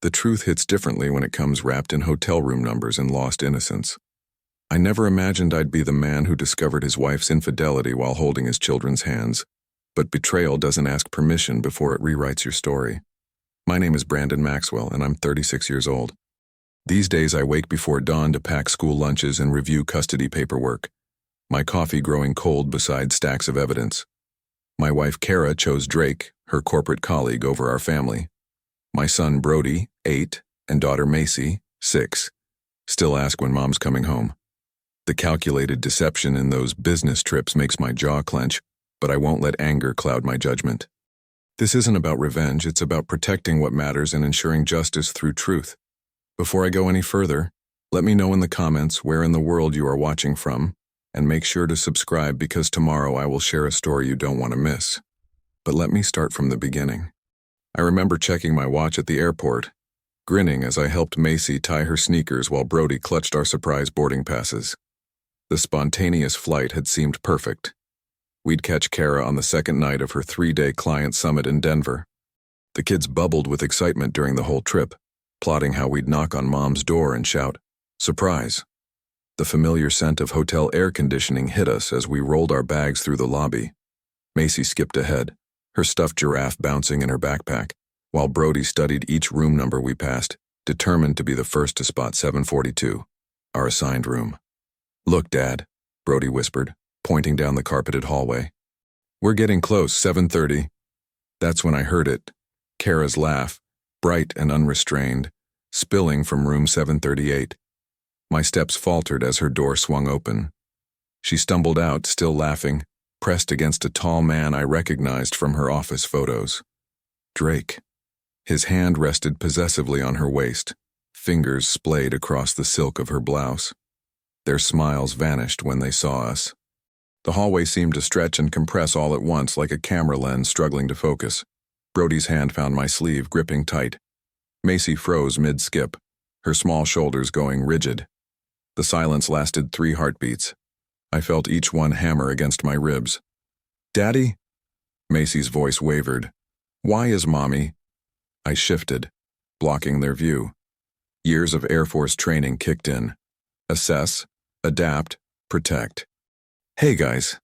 The truth hits differently when it comes wrapped in hotel room numbers and lost innocence. I never imagined I'd be the man who discovered his wife's infidelity while holding his children's hands, but betrayal doesn't ask permission before it rewrites your story. My name is Brandon Maxwell, and I'm 36 years old. These days I wake before dawn to pack school lunches and review custody paperwork, my coffee growing cold beside stacks of evidence. My wife Kara chose Drake, her corporate colleague, over our family. My son Brody, 8, and daughter Macy, 6, still ask when mom's coming home. The calculated deception in those business trips makes my jaw clench, but I won't let anger cloud my judgment. This isn't about revenge, it's about protecting what matters and ensuring justice through truth. Before I go any further, let me know in the comments where in the world you are watching from, and make sure to subscribe because tomorrow I will share a story you don't want to miss. But let me start from the beginning. I remember checking my watch at the airport, grinning as I helped Macy tie her sneakers while Brody clutched our surprise boarding passes. The spontaneous flight had seemed perfect. We'd catch Kara on the second night of her 3-day client summit in Denver. The kids bubbled with excitement during the whole trip, plotting how we'd knock on mom's door and shout, "Surprise!" The familiar scent of hotel air conditioning hit us as we rolled our bags through the lobby. Macy skipped ahead, her stuffed giraffe bouncing in her backpack, while Brody studied each room number we passed, determined to be the first to spot 742, our assigned room. "Look, Dad," Brody whispered, pointing down the carpeted hallway. "We're getting close, 730. That's when I heard it, Kara's laugh, bright and unrestrained, spilling from room 738. My steps faltered as her door swung open. She stumbled out, still laughing, pressed against a tall man I recognized from her office photos. Drake. His hand rested possessively on her waist, fingers splayed across the silk of her blouse. Their smiles vanished when they saw us. The hallway seemed to stretch and compress all at once like a camera lens struggling to focus. Brody's hand found my sleeve, gripping tight. Macy froze mid-skip, her small shoulders going rigid. The silence lasted 3 heartbeats. I felt each one hammer against my ribs. "Daddy?" Macy's voice wavered. "Why is Mommy?" I shifted, blocking their view. Years of Air Force training kicked in. Assess, adapt, protect. "Hey guys."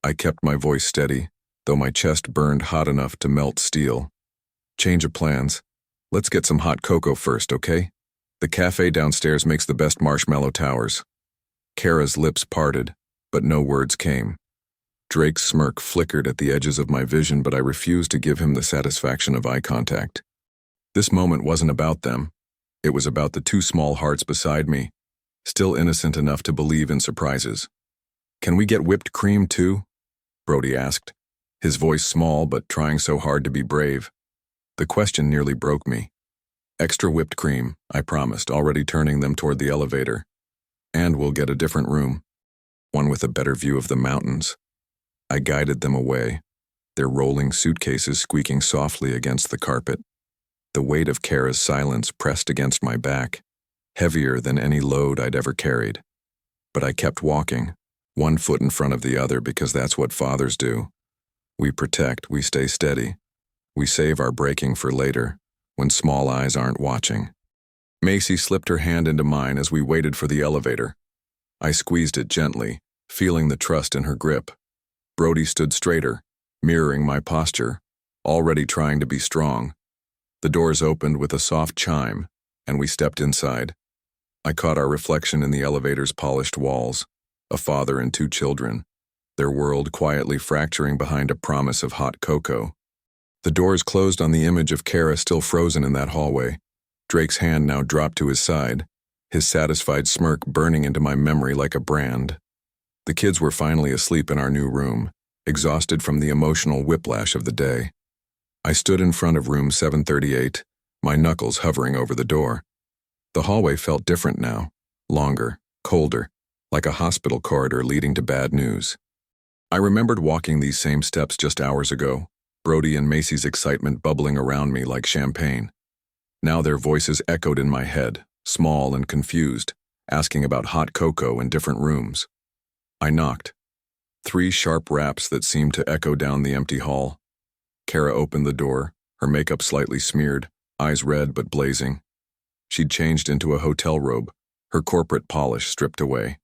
I kept my voice steady, though my chest burned hot enough to melt steel. "Change of plans. Let's get some hot cocoa first, okay? The cafe downstairs makes the best marshmallow towers." Kara's lips parted, but no words came. Drake's smirk flickered at the edges of my vision, but I refused to give him the satisfaction of eye contact. This moment wasn't about them. It was about the 2 small hearts beside me, still innocent enough to believe in surprises. "Can we get whipped cream too?" Brody asked, his voice small but trying so hard to be brave. The question nearly broke me. "Extra whipped cream," I promised, already turning them toward the elevator. "And we'll get a different room, one with a better view of the mountains." I guided them away, their rolling suitcases squeaking softly against the carpet. The weight of Kara's silence pressed against my back, heavier than any load I'd ever carried. But I kept walking, one foot in front of the other, because that's what fathers do. We protect, we stay steady. We save our braking for later, when small eyes aren't watching. Macy slipped her hand into mine as we waited for the elevator. I squeezed it gently, feeling the trust in her grip. Brody stood straighter, mirroring my posture, already trying to be strong. The doors opened with a soft chime, and we stepped inside. I caught our reflection in the elevator's polished walls, a father and 2 children, their world quietly fracturing behind a promise of hot cocoa. The doors closed on the image of Kara still frozen in that hallway. Drake's hand now dropped to his side, his satisfied smirk burning into my memory like a brand. The kids were finally asleep in our new room, exhausted from the emotional whiplash of the day. I stood in front of room 738, my knuckles hovering over the door. The hallway felt different now, longer, colder, like a hospital corridor leading to bad news. I remembered walking these same steps just hours ago, Brody and Macy's excitement bubbling around me like champagne. Now their voices echoed in my head, small and confused, asking about hot cocoa in different rooms. I knocked. 3 sharp raps that seemed to echo down the empty hall. Kara opened the door, her makeup slightly smeared, eyes red but blazing. She'd changed into a hotel robe, her corporate polish stripped away.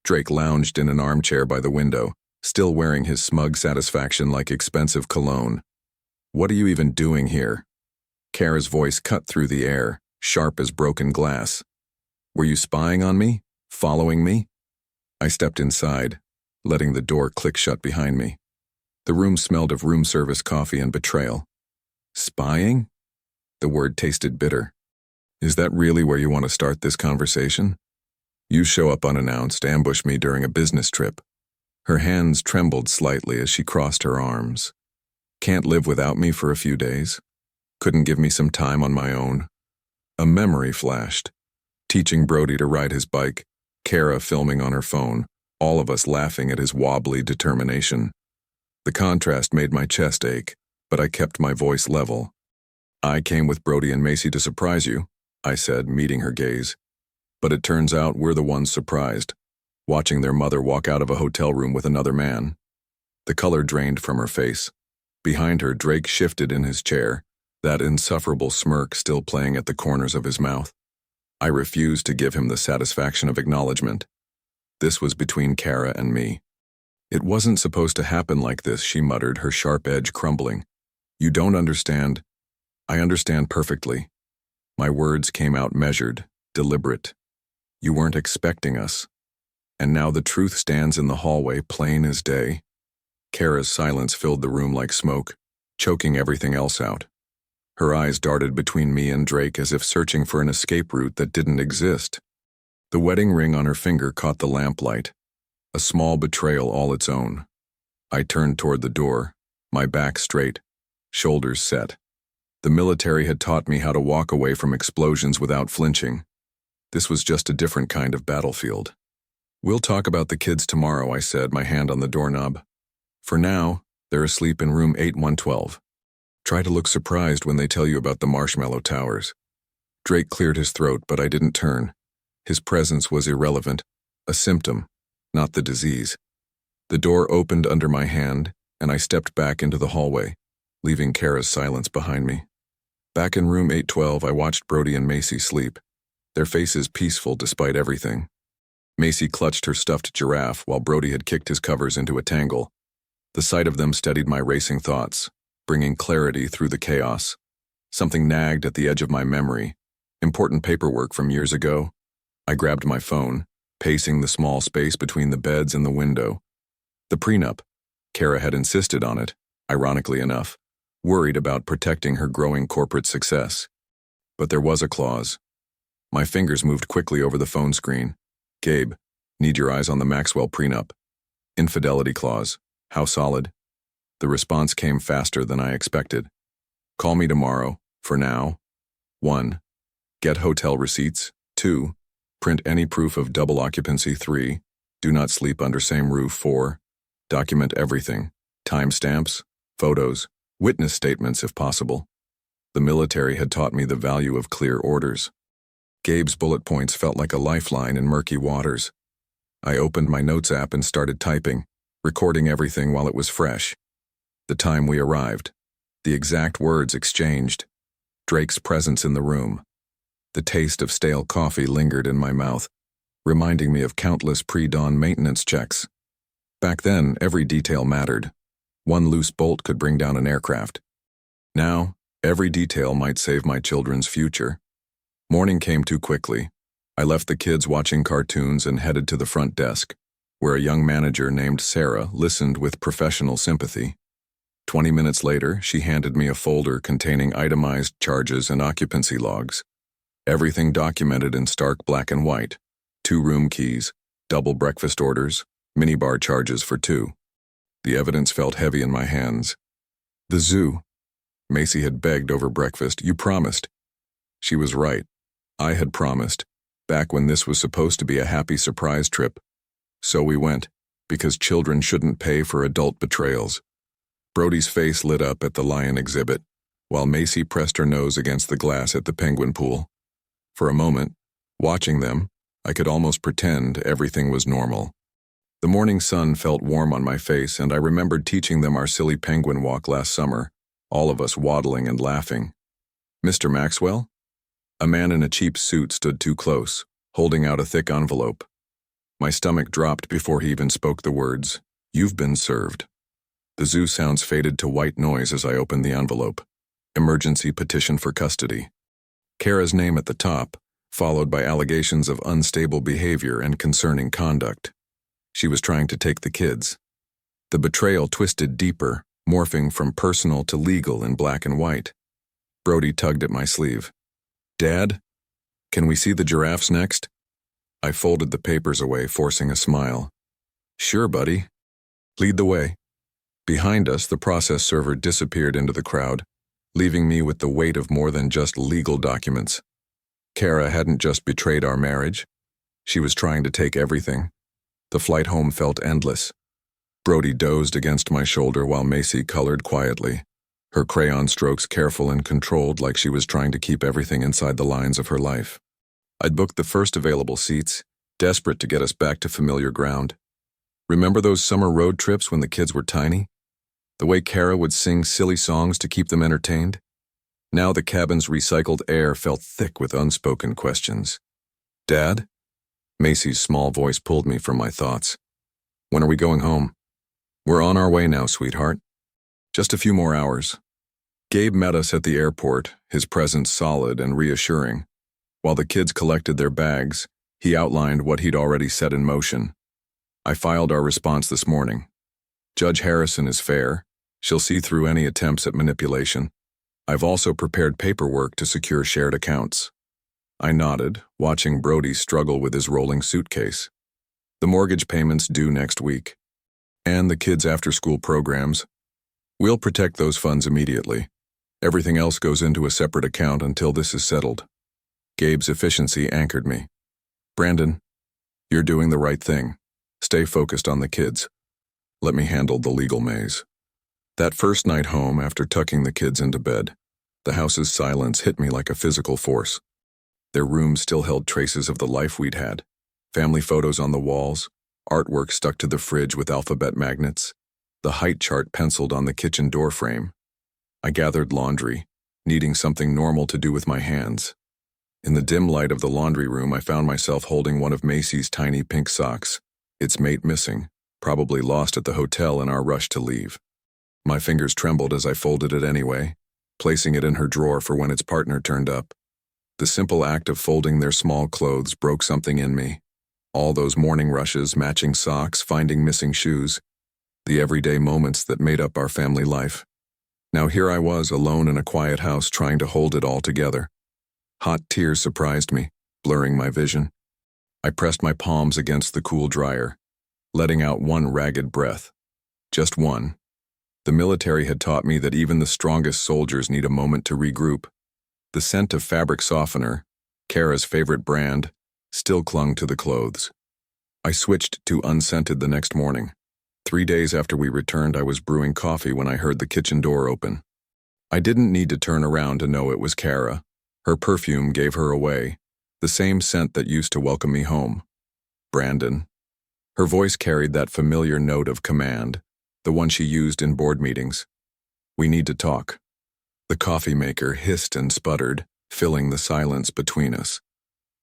Drake lounged in an armchair by the window, still wearing his smug satisfaction like expensive cologne. "What are you even doing here?" Kara's voice cut through the air, sharp as broken glass. "Were you spying on me? Following me?" I stepped inside, letting the door click shut behind me. The room smelled of room service coffee and betrayal. Spying? The word tasted bitter. Is that really where you want to start this conversation? You show up unannounced, ambush me during a business trip. Her hands trembled slightly as she crossed her arms. Can't live without me for a few days? Couldn't give me some time on my own? A memory flashed. Teaching Brody to ride his bike, Kara filming on her phone, all of us laughing at his wobbly determination. The contrast made my chest ache, but I kept my voice level. "I came with Brody and Macy to surprise you," I said, meeting her gaze. "But it turns out we're the ones surprised, watching their mother walk out of a hotel room with another man." The color drained from her face. Behind her, Drake shifted in his chair, that insufferable smirk still playing at the corners of his mouth. I refused to give him the satisfaction of acknowledgement. This was between Kara and me. "It wasn't supposed to happen like this," she muttered, her sharp edge crumbling. "You don't understand." "I understand perfectly." My words came out measured, deliberate. "You weren't expecting us. And now the truth stands in the hallway, plain as day." Kara's silence filled the room like smoke, choking everything else out. Her eyes darted between me and Drake as if searching for an escape route that didn't exist. The wedding ring on her finger caught the lamplight, a small betrayal all its own. I turned toward the door, my back straight, shoulders set. The military had taught me how to walk away from explosions without flinching. This was just a different kind of battlefield. "We'll talk about the kids tomorrow," I said, my hand on the doorknob. "For now, they're asleep in room 8112. Try to look surprised when they tell you about the Marshmallow Towers." Drake cleared his throat, but I didn't turn. His presence was irrelevant, a symptom, not the disease. The door opened under my hand, and I stepped back into the hallway, leaving Kara's silence behind me. Back in room 812, I watched Brody and Macy sleep, their faces peaceful despite everything. Macy clutched her stuffed giraffe while Brody had kicked his covers into a tangle. The sight of them steadied my racing thoughts, bringing clarity through the chaos. Something nagged at the edge of my memory, important paperwork from years ago. I grabbed my phone, pacing the small space between the beds and the window. The prenup. Kara had insisted on it, ironically enough, worried about protecting her growing corporate success. But there was a clause. My fingers moved quickly over the phone screen. "Gabe, need your eyes on the Maxwell prenup. Infidelity clause. How solid?" The response came faster than I expected. "Call me tomorrow, for now. 1. Get hotel receipts. 2. Print any proof of double occupancy. 3. Do not sleep under same roof. 4. Document everything. Timestamps, photos, witness statements if possible." The military had taught me the value of clear orders. Gabe's bullet points felt like a lifeline in murky waters. I opened my notes app and started typing, recording everything while it was fresh. The time we arrived. The exact words exchanged. Drake's presence in the room. The taste of stale coffee lingered in my mouth, reminding me of countless pre-dawn maintenance checks. Back then, every detail mattered. One loose bolt could bring down an aircraft. Now, every detail might save my children's future. Morning came too quickly. I left the kids watching cartoons and headed to the front desk, where a young manager named Sarah listened with professional sympathy. 20 minutes later, she handed me a folder containing itemized charges and occupancy logs. Everything documented in stark black and white. 2 room keys, double breakfast orders, minibar charges for 2. The evidence felt heavy in my hands. "The zoo." Macy had begged over breakfast. "You promised." She was right. I had promised, back when this was supposed to be a happy surprise trip. So we went, because children shouldn't pay for adult betrayals. Brody's face lit up at the lion exhibit, while Macy pressed her nose against the glass at the penguin pool. For a moment, watching them, I could almost pretend everything was normal. The morning sun felt warm on my face, and I remembered teaching them our silly penguin walk last summer, all of us waddling and laughing. Mr. Maxwell? A man in a cheap suit stood too close, holding out a thick envelope. My stomach dropped before he even spoke the words, "You've been served." The zoo sounds faded to white noise as I opened the envelope. Emergency petition for custody. Kara's name at the top, followed by allegations of unstable behavior and concerning conduct. She was trying to take the kids. The betrayal twisted deeper, morphing from personal to legal in black and white. Brody tugged at my sleeve. "Dad, can we see the giraffes next?" I folded the papers away, forcing a smile. "Sure, buddy. Lead the way." Behind us, the process server disappeared into the crowd, leaving me with the weight of more than just legal documents. Kara hadn't just betrayed our marriage. She was trying to take everything. The flight home felt endless. Brody dozed against my shoulder while Macy colored quietly, her crayon strokes careful and controlled, like she was trying to keep everything inside the lines of her life. I'd booked the first available seats, desperate to get us back to familiar ground. Remember those summer road trips when the kids were tiny? The way Kara would sing silly songs to keep them entertained? Now the cabin's recycled air felt thick with unspoken questions. "Dad?" Macy's small voice pulled me from my thoughts. "When are we going home?" "We're on our way now, sweetheart. Just a few more hours." Gabe met us at the airport, his presence solid and reassuring. While the kids collected their bags, he outlined what he'd already set in motion. I filed our response this morning. Judge Harrison is fair. She'll see through any attempts at manipulation. I've also prepared paperwork to secure shared accounts. I nodded, watching Brody struggle with his rolling suitcase. The mortgage payments due next week. And the kids' after-school programs. We'll protect those funds immediately. Everything else goes into a separate account until this is settled. Gabe's efficiency anchored me. "Brandon, you're doing the right thing. Stay focused on the kids. Let me handle the legal maze." That first night home, after tucking the kids into bed, the house's silence hit me like a physical force. Their rooms still held traces of the life we'd had. Family photos on the walls, artwork stuck to the fridge with alphabet magnets, the height chart penciled on the kitchen door frame. I gathered laundry, needing something normal to do with my hands. In the dim light of the laundry room, I found myself holding one of Macy's tiny pink socks, its mate missing, probably lost at the hotel in our rush to leave. My fingers trembled as I folded it anyway, placing it in her drawer for when its partner turned up. The simple act of folding their small clothes broke something in me. All those morning rushes, matching socks, finding missing shoes, the everyday moments that made up our family life. Now here I was, alone in a quiet house, trying to hold it all together. Hot tears surprised me, blurring my vision. I pressed my palms against the cool dryer, letting out one ragged breath. Just one. The military had taught me that even the strongest soldiers need a moment to regroup. The scent of fabric softener, Kara's favorite brand, still clung to the clothes. I switched to unscented the next morning. 3 days after we returned, I was brewing coffee when I heard the kitchen door open. I didn't need to turn around to know it was Kara. Her perfume gave her away, the same scent that used to welcome me home. "Brandon." Her voice carried that familiar note of command, the one she used in board meetings. "We need to talk." The coffee maker hissed and sputtered, filling the silence between us.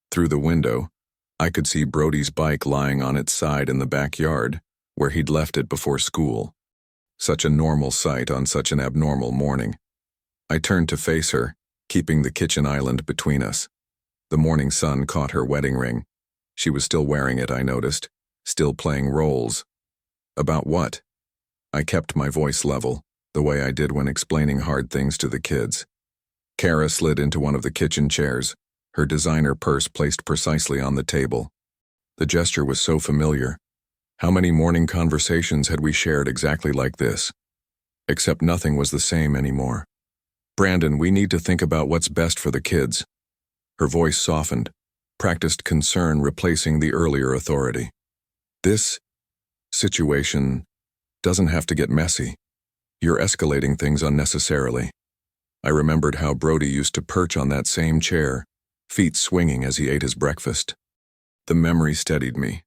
Through the window, I could see Brody's bike lying on its side in the backyard, where he'd left it before school. Such a normal sight on such an abnormal morning. I turned to face her, keeping the kitchen island between us. The morning sun caught her wedding ring. She was still wearing it, I noticed, still playing roles. About what? I kept my voice level, the way I did when explaining hard things to the kids. Kara slid into one of the kitchen chairs, her designer purse placed precisely on the table. The gesture was so familiar. How many morning conversations had we shared exactly like this? Except nothing was the same anymore. "Brandon, we need to think about what's best for the kids." Her voice softened, practiced concern replacing the earlier authority. "This situation doesn't have to get messy. You're escalating things unnecessarily." I remembered how Brody used to perch on that same chair, feet swinging as he ate his breakfast. The memory steadied me.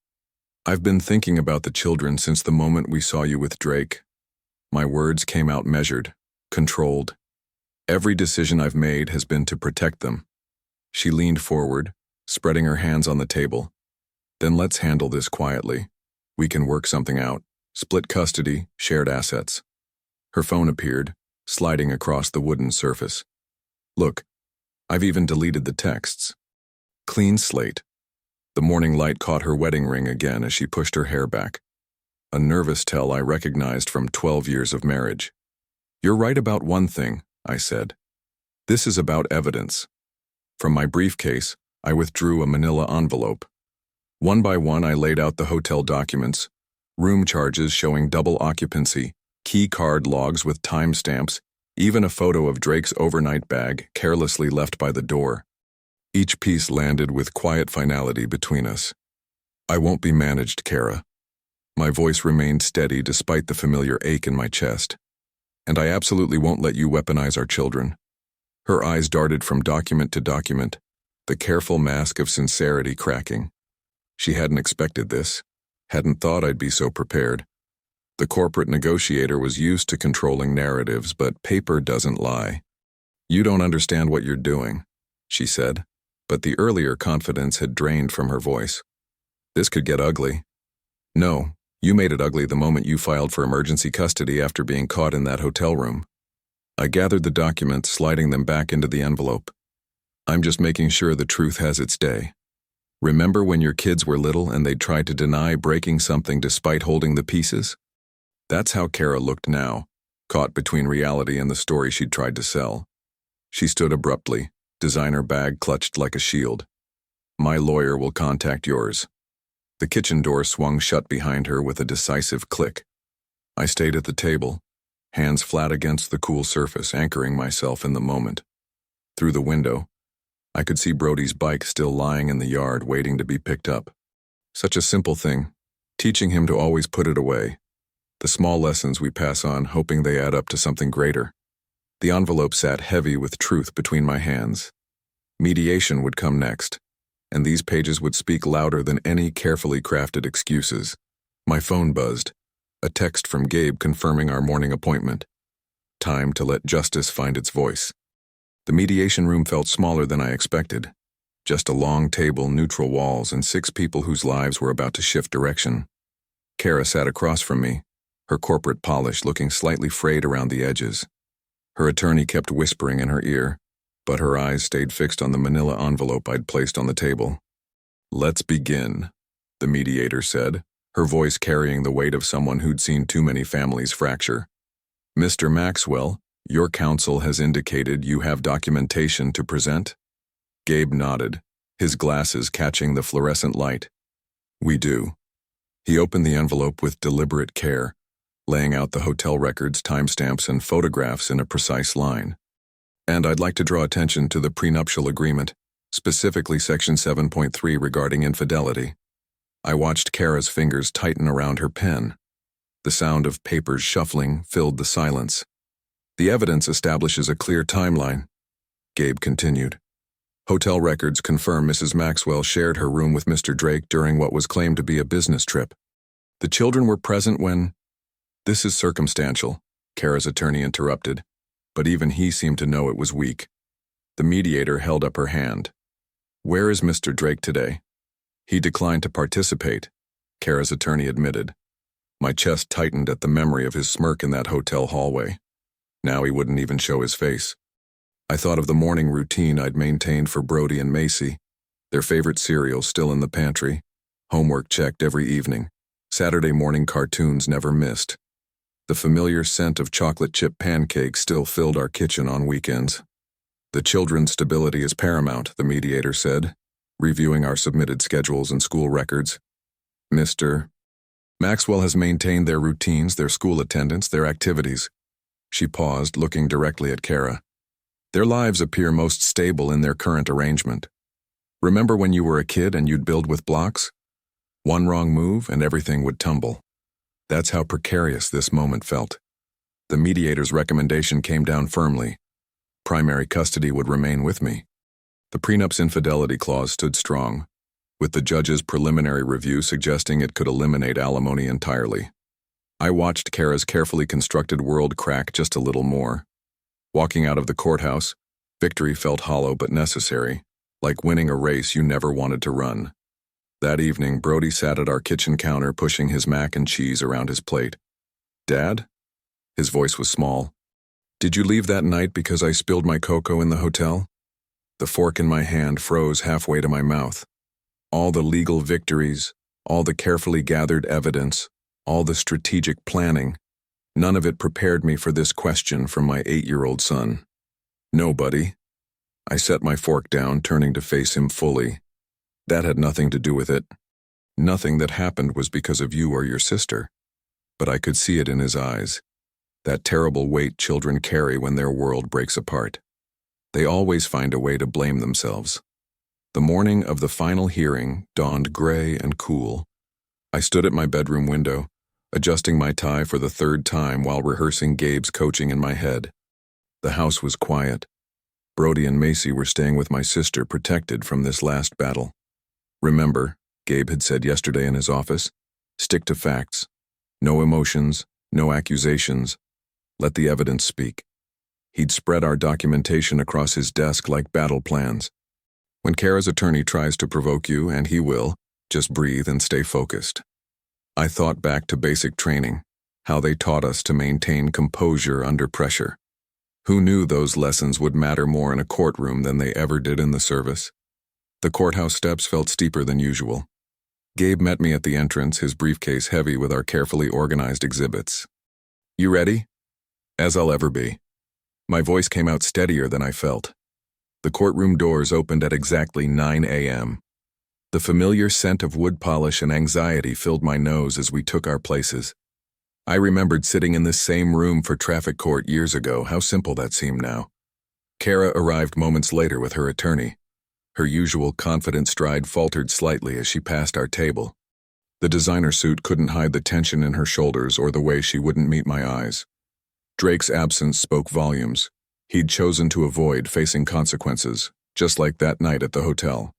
"I've been thinking about the children since the moment we saw you with Drake." My words came out measured, controlled. Every decision I've made has been to protect them. She leaned forward, spreading her hands on the table. Then let's handle this quietly. We can work something out. Split custody, shared assets. Her phone appeared, sliding across the wooden surface. Look, I've even deleted the texts. Clean slate. The morning light caught her wedding ring again as she pushed her hair back. A nervous tell I recognized from 12 years of marriage. You're right about one thing, I said. This is about evidence. From my briefcase, I withdrew a manila envelope. One by one, I laid out the hotel documents, room charges showing double occupancy, key card logs with timestamps, even a photo of Drake's overnight bag carelessly left by the door. Each piece landed with quiet finality between us. I won't be managed, Kara. My voice remained steady despite the familiar ache in my chest. And I absolutely won't let you weaponize our children. Her eyes darted from document to document, the careful mask of sincerity cracking. She hadn't expected this, hadn't thought I'd be so prepared. The corporate negotiator was used to controlling narratives, but paper doesn't lie. You don't understand what you're doing, she said, but the earlier confidence had drained from her voice. This could get ugly. No, you made it ugly the moment you filed for emergency custody after being caught in that hotel room. I gathered the documents, sliding them back into the envelope. I'm just making sure the truth has its day. Remember when your kids were little and they tried to deny breaking something despite holding the pieces? That's how Kara looked now, caught between reality and the story she'd tried to sell. She stood abruptly, designer bag clutched like a shield. My lawyer will contact yours. The kitchen door swung shut behind her with a decisive click. I stayed at the table, hands flat against the cool surface, anchoring myself in the moment. Through the window, I could see Brody's bike still lying in the yard waiting to be picked up. Such a simple thing, teaching him to always put it away. The small lessons we pass on, hoping they add up to something greater. The envelope sat heavy with truth between my hands. Mediation would come next, and these pages would speak louder than any carefully crafted excuses. My phone buzzed, a text from Gabe confirming our morning appointment. Time to let justice find its voice. The mediation room felt smaller than I expected. Just a long table, neutral walls, and 6 people whose lives were about to shift direction. Kara sat across from me, her corporate polish looking slightly frayed around the edges. Her attorney kept whispering in her ear, but her eyes stayed fixed on the manila envelope I'd placed on the table. Let's begin, the mediator said, her voice carrying the weight of someone who'd seen too many families fracture. Mr. Maxwell, your counsel has indicated you have documentation to present? Gabe nodded, his glasses catching the fluorescent light. We do. He opened the envelope with deliberate care, laying out the hotel records, timestamps, and photographs in a precise line. And I'd like to draw attention to the prenuptial agreement, specifically Section 7.3 regarding infidelity. I watched Kara's fingers tighten around her pen. The sound of papers shuffling filled the silence. The evidence establishes a clear timeline, Gabe continued. Hotel records confirm Mrs. Maxwell shared her room with Mr. Drake during what was claimed to be a business trip. The children were present when... This is circumstantial, Kara's attorney interrupted, but even he seemed to know it was weak. The mediator held up her hand. Where is Mr. Drake today? He declined to participate, Kara's attorney admitted. My chest tightened at the memory of his smirk in that hotel hallway. Now he wouldn't even show his face. I thought of the morning routine I'd maintained for Brody and Macy, their favorite cereal still in the pantry, homework checked every evening, Saturday morning cartoons never missed. The familiar scent of chocolate chip pancakes still filled our kitchen on weekends. The children's stability is paramount, the mediator said, reviewing our submitted schedules and school records. Mr. Maxwell has maintained their routines, their school attendance, their activities. She paused, looking directly at Kara. Their lives appear most stable in their current arrangement. Remember when you were a kid and you'd build with blocks? One wrong move and everything would tumble. That's how precarious this moment felt. The mediator's recommendation came down firmly. Primary custody would remain with me. The prenup's infidelity clause stood strong, with the judge's preliminary review suggesting it could eliminate alimony entirely. I watched Kara's carefully constructed world crack just a little more. Walking out of the courthouse, victory felt hollow but necessary, like winning a race you never wanted to run. That evening, Brody sat at our kitchen counter pushing his mac and cheese around his plate. "Dad?" His voice was small. "Did you leave that night because I spilled my cocoa in the hotel?" The fork in my hand froze halfway to my mouth. All the legal victories, all the carefully gathered evidence, all the strategic planning, none of it prepared me for this question from my 8-year-old son. "No, buddy." I set my fork down, turning to face him fully. "That had nothing to do with it. Nothing that happened was because of you or your sister." But I could see it in his eyes. That terrible weight children carry when their world breaks apart. They always find a way to blame themselves. The morning of the final hearing dawned gray and cool. I stood at my bedroom window, adjusting my tie for the 3rd time while rehearsing Gabe's coaching in my head. The house was quiet. Brody and Macy were staying with my sister, protected from this last battle. "Remember," Gabe had said yesterday in his office, "stick to facts. No emotions, no accusations. Let the evidence speak." He'd spread our documentation across his desk like battle plans. When Kara's attorney tries to provoke you, and he will, just breathe and stay focused. I thought back to basic training, how they taught us to maintain composure under pressure. Who knew those lessons would matter more in a courtroom than they ever did in the service? The courthouse steps felt steeper than usual. Gabe met me at the entrance, his briefcase heavy with our carefully organized exhibits. "You ready?" "As I'll ever be." My voice came out steadier than I felt. The courtroom doors opened at exactly 9 a.m. The familiar scent of wood polish and anxiety filled my nose as we took our places. I remembered sitting in this same room for traffic court years ago, how simple that seemed now. Kara arrived moments later with her attorney. Her usual confident stride faltered slightly as she passed our table. The designer suit couldn't hide the tension in her shoulders or the way she wouldn't meet my eyes. Drake's absence spoke volumes. He'd chosen to avoid facing consequences, just like that night at the hotel.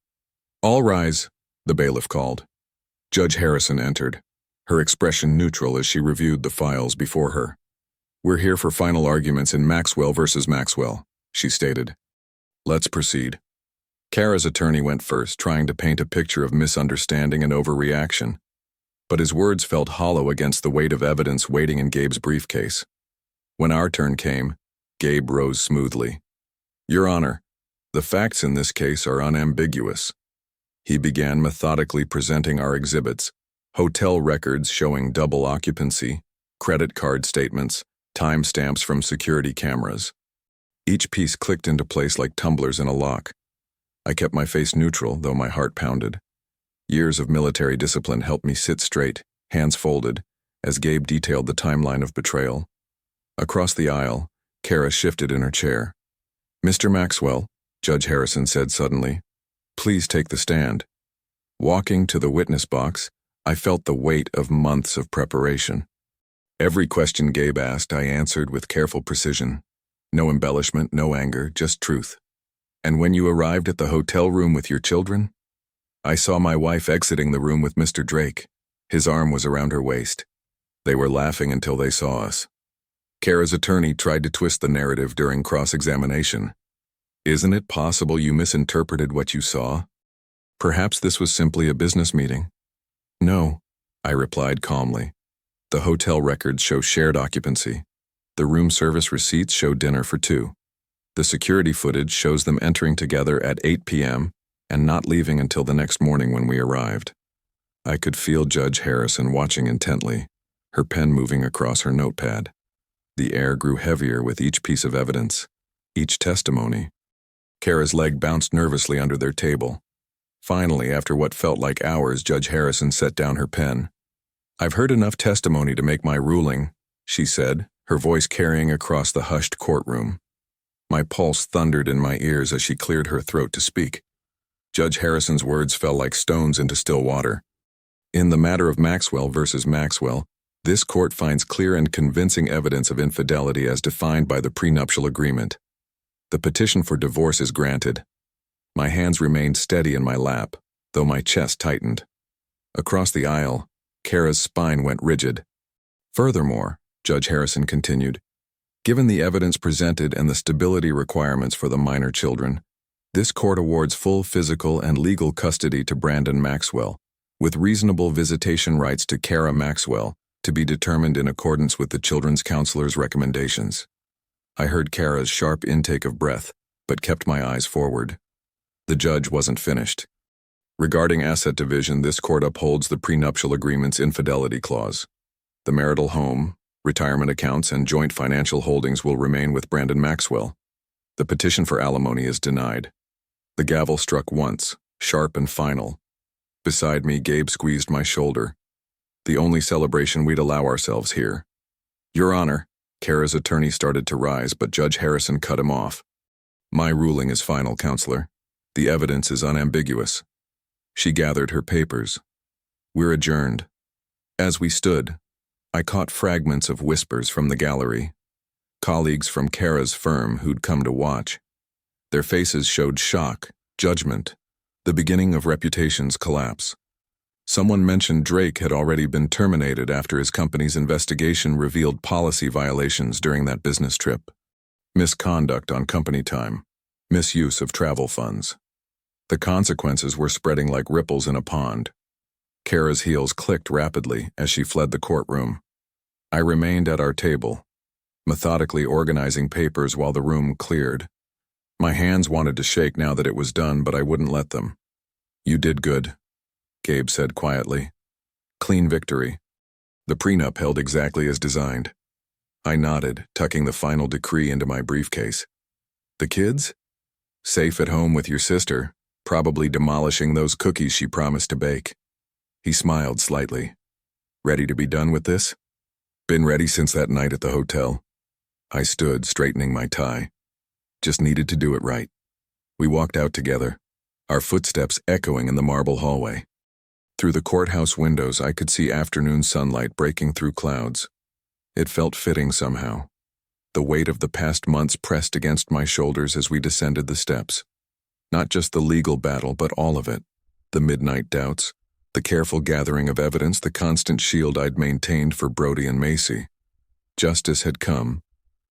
"All rise," the bailiff called. Judge Harrison entered, her expression neutral as she reviewed the files before her. "We're here for final arguments in Maxwell versus Maxwell," she stated. "Let's proceed." Kara's attorney went first, trying to paint a picture of misunderstanding and overreaction. But his words felt hollow against the weight of evidence waiting in Gabe's briefcase. When our turn came, Gabe rose smoothly. "Your Honor, the facts in this case are unambiguous." He began methodically presenting our exhibits, hotel records showing double occupancy, credit card statements, timestamps from security cameras. Each piece clicked into place like tumblers in a lock. I kept my face neutral, though my heart pounded. Years of military discipline helped me sit straight, hands folded, as Gabe detailed the timeline of betrayal. Across the aisle, Kara shifted in her chair. "Mr. Maxwell," Judge Harrison said suddenly, "please take the stand." Walking to the witness box, I felt the weight of months of preparation. Every question Gabe asked, I answered with careful precision. No embellishment, no anger, just truth. "And when you arrived at the hotel room with your children?" I saw my wife exiting the room with Mr. Drake. His arm was around her waist. They were laughing until they saw us. Kara's attorney tried to twist the narrative during cross-examination. "Isn't it possible you misinterpreted what you saw? Perhaps this was simply a business meeting." "No," I replied calmly. "The hotel records show shared occupancy. The room service receipts show dinner for 2. The security footage shows them entering together at 8 p.m. and not leaving until the next morning when we arrived." I could feel Judge Harrison watching intently, her pen moving across her notepad. The air grew heavier with each piece of evidence, each testimony. Kara's leg bounced nervously under their table. Finally, after what felt like hours, Judge Harrison set down her pen. "I've heard enough testimony to make my ruling," she said, her voice carrying across the hushed courtroom. My pulse thundered in my ears as she cleared her throat to speak. Judge Harrison's words fell like stones into still water. "In the matter of Maxwell versus Maxwell, this court finds clear and convincing evidence of infidelity as defined by the prenuptial agreement. The petition for divorce is granted." My hands remained steady in my lap, though my chest tightened. Across the aisle, Kara's spine went rigid. "Furthermore," Judge Harrison continued, Given the evidence presented and the stability requirements for the minor children, this court awards full physical and legal custody to Brandon Maxwell, with reasonable visitation rights to Kara Maxwell, to be determined in accordance with the children's counselor's recommendations. I heard Kara's sharp intake of breath, but kept my eyes forward. The judge wasn't finished. Regarding asset division, this court upholds the prenuptial agreement's infidelity clause. The marital home, retirement accounts, and joint financial holdings will remain with Brandon Maxwell. The petition for alimony is denied. The gavel struck once, sharp and final. Beside me, Gabe squeezed my shoulder. The only celebration we'd allow ourselves here. Your Honor, Kara's attorney started to rise, but Judge Harrison cut him off. My ruling is final, Counselor. The evidence is unambiguous. She gathered her papers. We're adjourned. As we stood, I caught fragments of whispers from the gallery. Colleagues from Kara's firm who'd come to watch. Their faces showed shock, judgment, the beginning of reputation's collapse. Someone mentioned Drake had already been terminated after his company's investigation revealed policy violations during that business trip. Misconduct on company time. Misuse of travel funds. The consequences were spreading like ripples in a pond. Kara's heels clicked rapidly as she fled the courtroom. I remained at our table, methodically organizing papers while the room cleared. My hands wanted to shake now that it was done, but I wouldn't let them. You did good, Gabe said quietly. Clean victory. The prenup held exactly as designed. I nodded, tucking the final decree into my briefcase. The kids? Safe at home with your sister, probably demolishing those cookies she promised to bake. He smiled slightly. Ready to be done with this? Been ready since that night at the hotel. I stood, straightening my tie. Just needed to do it right. We walked out together, our footsteps echoing in the marble hallway. Through the courthouse windows, I could see afternoon sunlight breaking through clouds. It felt fitting somehow. The weight of the past months pressed against my shoulders as we descended the steps. Not just the legal battle, but all of it. The midnight doubts, the careful gathering of evidence, the constant shield I'd maintained for Brody and Macy. Justice had come,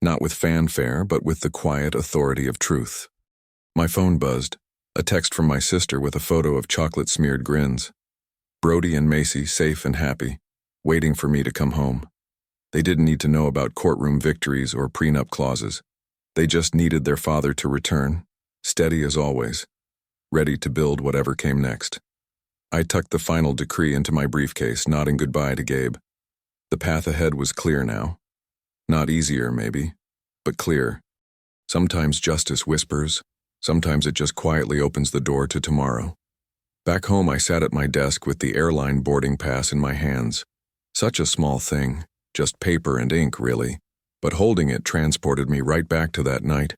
not with fanfare, but with the quiet authority of truth. My phone buzzed, a text from my sister with a photo of chocolate-smeared grins. Brody and Macy safe and happy, waiting for me to come home. They didn't need to know about courtroom victories or prenup clauses. They just needed their father to return, steady as always, ready to build whatever came next. I tucked the final decree into my briefcase, nodding goodbye to Gabe. The path ahead was clear now. Not easier, maybe, but clear. Sometimes justice whispers, sometimes it just quietly opens the door to tomorrow. Back home, I sat at my desk with the airline boarding pass in my hands. Such a small thing, just paper and ink, really, but holding it transported me right back to that night,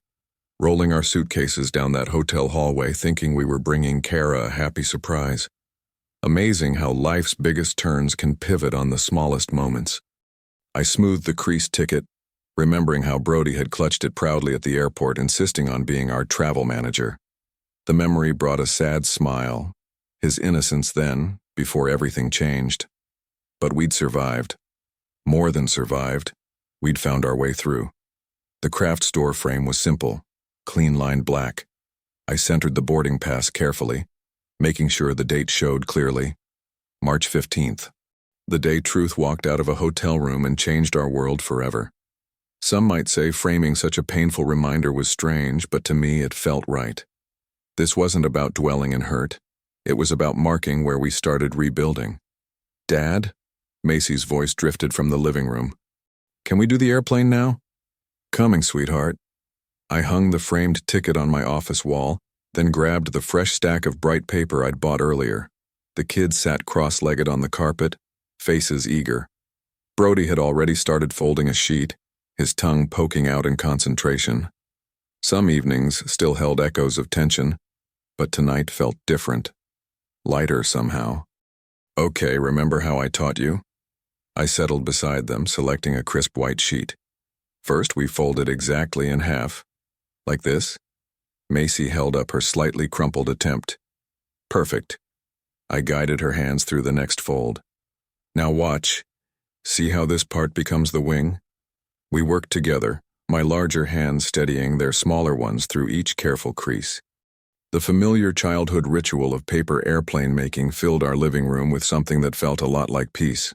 rolling our suitcases down that hotel hallway thinking we were bringing Kara a happy surprise. Amazing how life's biggest turns can pivot on the smallest moments. I smoothed the creased ticket, remembering how Brody had clutched it proudly at the airport, insisting on being our travel manager. The memory brought a sad smile, his innocence then, before everything changed. But we'd survived. More than survived. We'd found our way through. The craft store frame was simple, clean-lined black. I centered the boarding pass carefully, making sure the date showed clearly. March 15th. The day Truth walked out of a hotel room and changed our world forever. Some might say framing such a painful reminder was strange, but to me it felt right. This wasn't about dwelling in hurt. It was about marking where we started rebuilding. Dad? Macy's voice drifted from the living room. Can we do the airplane now? Coming, sweetheart. I hung the framed ticket on my office wall, then grabbed the fresh stack of bright paper I'd bought earlier. The kids sat cross-legged on the carpet, faces eager. Brody had already started folding a sheet, his tongue poking out in concentration. Some evenings still held echoes of tension, but tonight felt different. Lighter somehow. Okay, remember how I taught you? I settled beside them, selecting a crisp white sheet. First, we folded exactly in half. Like this. Macy held up her slightly crumpled attempt. Perfect. I guided her hands through the next fold. Now watch. See how this part becomes the wing? We worked together, my larger hands steadying their smaller ones through each careful crease. The familiar childhood ritual of paper airplane making filled our living room with something that felt a lot like peace.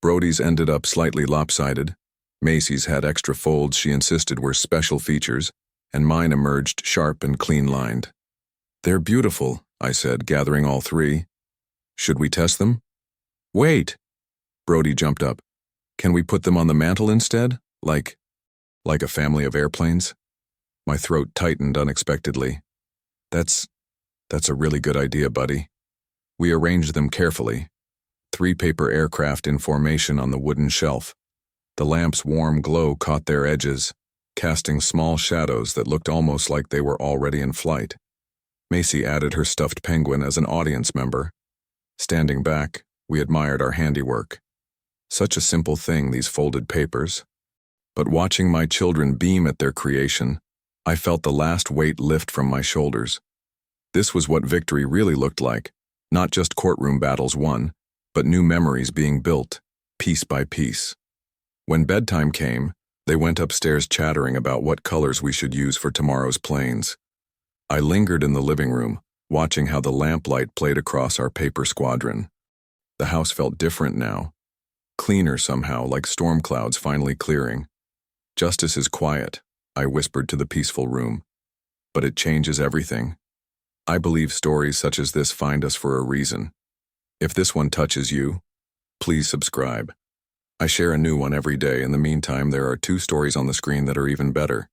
Brody's ended up slightly lopsided, Macy's had extra folds she insisted were special features, and mine emerged sharp and clean-lined. "They're beautiful," I said, gathering all three. "Should we test them?" "Wait!" Brody jumped up. "Can we put them on the mantel instead? Like a family of airplanes?" My throat tightened unexpectedly. That's a really good idea, buddy." We arranged them carefully. 3 paper aircraft in formation on the wooden shelf. The lamp's warm glow caught their edges, casting small shadows that looked almost like they were already in flight. Macy added her stuffed penguin as an audience member. Standing back, we admired our handiwork. Such a simple thing, these folded papers. But watching my children beam at their creation, I felt the last weight lift from my shoulders. This was what victory really looked like, not just courtroom battles won, but new memories being built, piece by piece. When bedtime came, they went upstairs chattering about what colors we should use for tomorrow's planes. I lingered in the living room, watching how the lamplight played across our paper squadron. The house felt different now, cleaner somehow, like storm clouds finally clearing. "Justice is quiet," I whispered to the peaceful room. "But it changes everything." I believe stories such as this find us for a reason. If this one touches you, please subscribe. I share a new one every day. In the meantime, there are 2 stories on the screen that are even better.